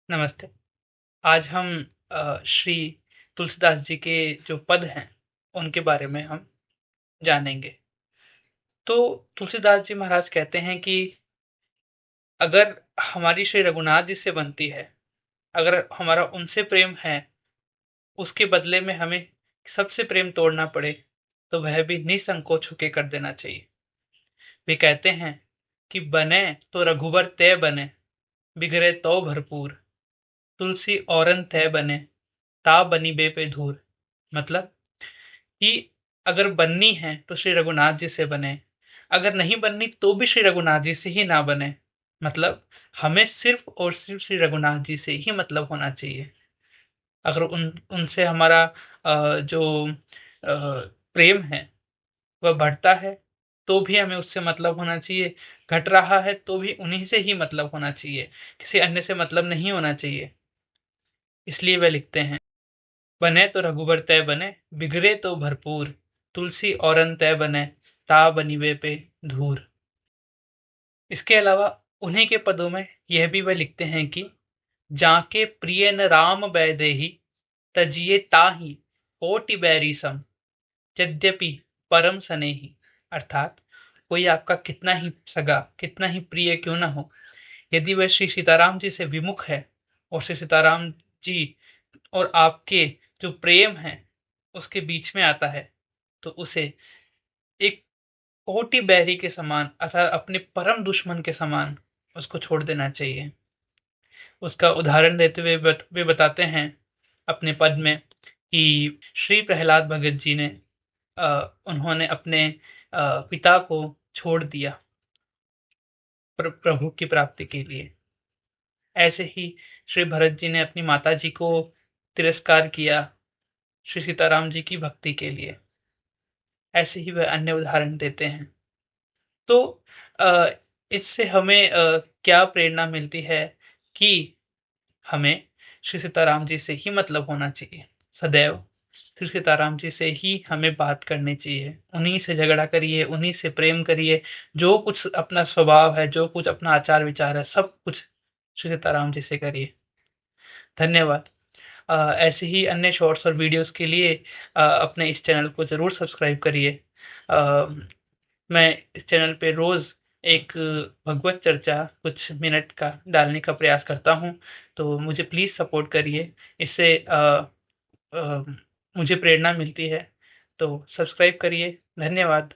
नमस्ते। आज हम श्री तुलसीदास जी के जो पद हैं, उनके बारे में हम जानेंगे। तो तुलसीदास जी महाराज कहते हैं कि अगर हमारी श्री रघुनाथ जी से बनती है, अगर हमारा उनसे प्रेम है, उसके बदले में हमें सबसे प्रेम तोड़ना पड़े, तो वह भी निसंकोच होके कर देना चाहिए। वे कहते हैं कि बने तो रघुबर तै बने, बिगड़े तो भरपूर, तुलसी औरन तै बने, ता बनी बे पे धूर। मतलब कि अगर बननी है तो श्री रघुनाथ जी से बने, अगर नहीं बननी तो भी श्री रघुनाथ जी से ही ना बने। मतलब हमें सिर्फ और सिर्फ श्री रघुनाथ जी से ही मतलब होना चाहिए। अगर उनसे हमारा जो प्रेम है वह बढ़ता है तो भी हमें उससे मतलब होना चाहिए, घट रहा है तो भी उन्हीं से ही मतलब होना चाहिए, किसी अन्य से मतलब नहीं होना चाहिए। इसलिए वह लिखते हैं, बने तो रघुबर तै बने, बिगड़े तो भरपूर, तुलसी औरन तै बने, ता बनिबे पे धूर। इसके अलावा उन्हीं के पदों में यह भी वह लिखते हैं कि जाके प्रिय न राम बैदेही, तजिए ताहि कोटि बैरी सम, यद्यपि परम सनेही। अर्थात कोई आपका कितना ही सगा, कितना ही प्रिय क्यों ना हो, यदि वह श्री सीताराम जी से विमुख है और श्री सीताराम जी और आपके जो प्रेम है उसके बीच में आता है, तो उसे एक कोटि बैरी के समान अर्थात अपने परम दुश्मन के समान उसको छोड़ देना चाहिए। उसका उदाहरण देते हुए वे बताते हैं अपने पद में कि श्री प्रहलाद भगत जी ने उन्होंने अपने पिता को छोड़ दिया प्रभु की प्राप्ति के लिए। ऐसे ही श्री भरत जी ने अपनी माता जी को तिरस्कार किया श्री सीताराम जी की भक्ति के लिए। ऐसे ही वह अन्य उदाहरण देते हैं। तो अ, इससे हमें क्या प्रेरणा मिलती है कि हमें श्री सीताराम जी से ही मतलब होना चाहिए। सदैव श्री सीताराम जी से ही हमें बात करनी चाहिए। उन्हीं से झगड़ा करिए, उन्हीं से प्रेम करिए। जो कुछ अपना स्वभाव है, जो कुछ अपना आचार विचार है, सब कुछ श्री सीताराम जी से करिए। धन्यवाद। ऐसे ही अन्य शॉर्ट्स और वीडियोस के लिए अपने इस चैनल को ज़रूर सब्सक्राइब करिए। अ, मैं इस चैनल पे रोज़ एक भगवत चर्चा कुछ मिनट का डालने का प्रयास करता हूँ, तो मुझे प्लीज़ सपोर्ट करिए। इससे अ, मुझे प्रेरणा मिलती है, तो सब्सक्राइब करिए। धन्यवाद।